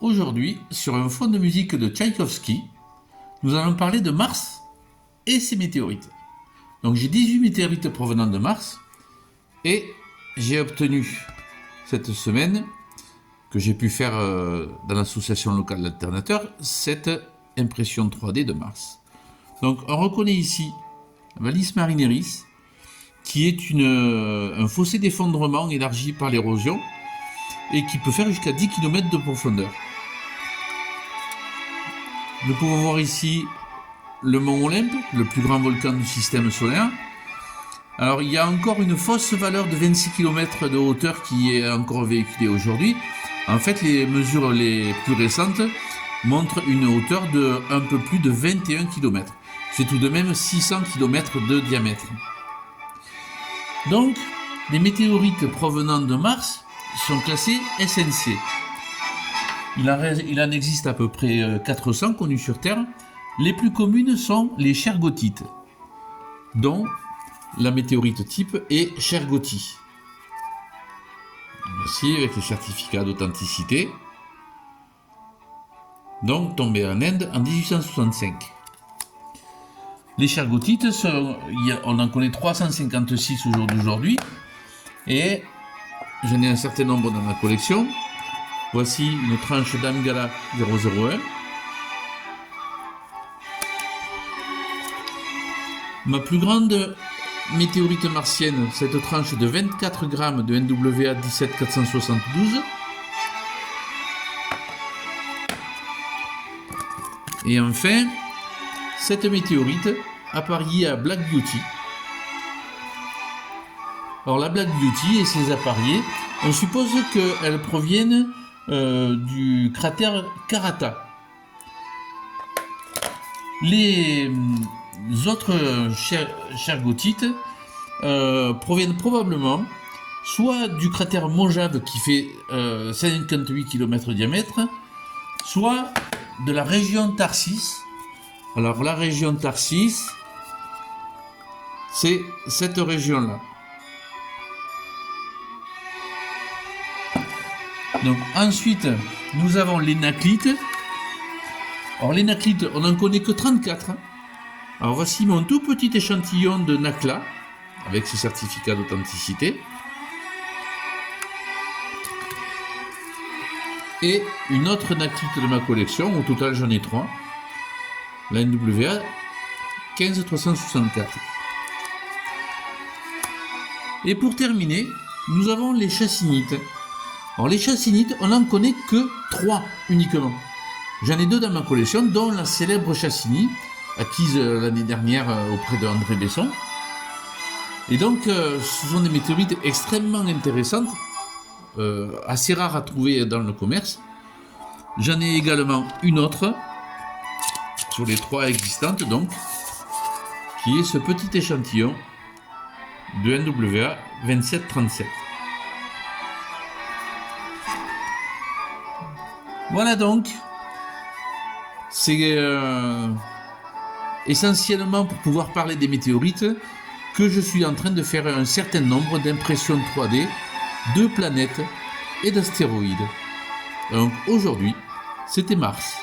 Aujourd'hui, sur un fond de musique de Tchaïkovski, nous allons parler de Mars et ses météorites. Donc j'ai 18 météorites provenant de Mars et j'ai obtenu cette semaine, que j'ai pu faire dans l'association locale d'alternateurs, cette impression 3D de Mars. Donc on reconnaît ici Vallis Marineris, qui est un fossé d'effondrement élargi par l'érosion et qui peut faire jusqu'à 10 km de profondeur. Nous pouvons voir ici le mont Olympe, le plus grand volcan du système solaire. Alors il y a encore une fausse valeur de 26 km de hauteur qui est encore véhiculée aujourd'hui. En fait, les mesures les plus récentes montrent une hauteur de un peu plus de 21 km. C'est tout de même 600 km de diamètre. Donc, les météorites provenant de Mars sont classées SNC. Il en existe à peu près 400 connues sur Terre. Les plus communes sont les Shergottites, dont la météorite type est Shergotti. Voici avec le certificat d'authenticité. Donc tombé en Inde en 1865. Les Shergottites, on en connaît 356 au jour d'aujourd'hui, et j'en ai un certain nombre dans ma collection. Voici une tranche d'Amgala 001. Ma plus grande météorite martienne, cette tranche de 24 grammes de NWA 17472. Et enfin, cette météorite appariée à Black Beauty. Alors la Black Beauty et ses appariés, on suppose qu'elles proviennent du cratère Karata. Les autres Shergottites proviennent probablement soit du cratère Mojave qui fait 58 km de diamètre, soit de la région Tharsis. Alors la région Tharsis, c'est cette région-là. Donc ensuite, nous avons les Naclites. Alors les Naclites, on n'en connaît que 34. Alors voici mon tout petit échantillon de Nakla, avec ce certificat d'authenticité. Et une autre Naclite de ma collection, au total j'en ai 3. La NWA 15364. Et pour terminer, nous avons les Chassinites. Alors les Chassinites, on n'en connaît que 3 uniquement. J'en ai 2 dans ma collection, dont la célèbre Chassini, acquise l'année dernière auprès de André Besson. Et donc, ce sont des météorites extrêmement intéressantes, assez rares à trouver dans le commerce. J'en ai également une autre, sur les 3 existantes donc, qui est ce petit échantillon de NWA 2737. Voilà donc, c'est essentiellement pour pouvoir parler des météorites que je suis en train de faire un certain nombre d'impressions 3D de planètes et d'astéroïdes. Donc aujourd'hui, c'était Mars.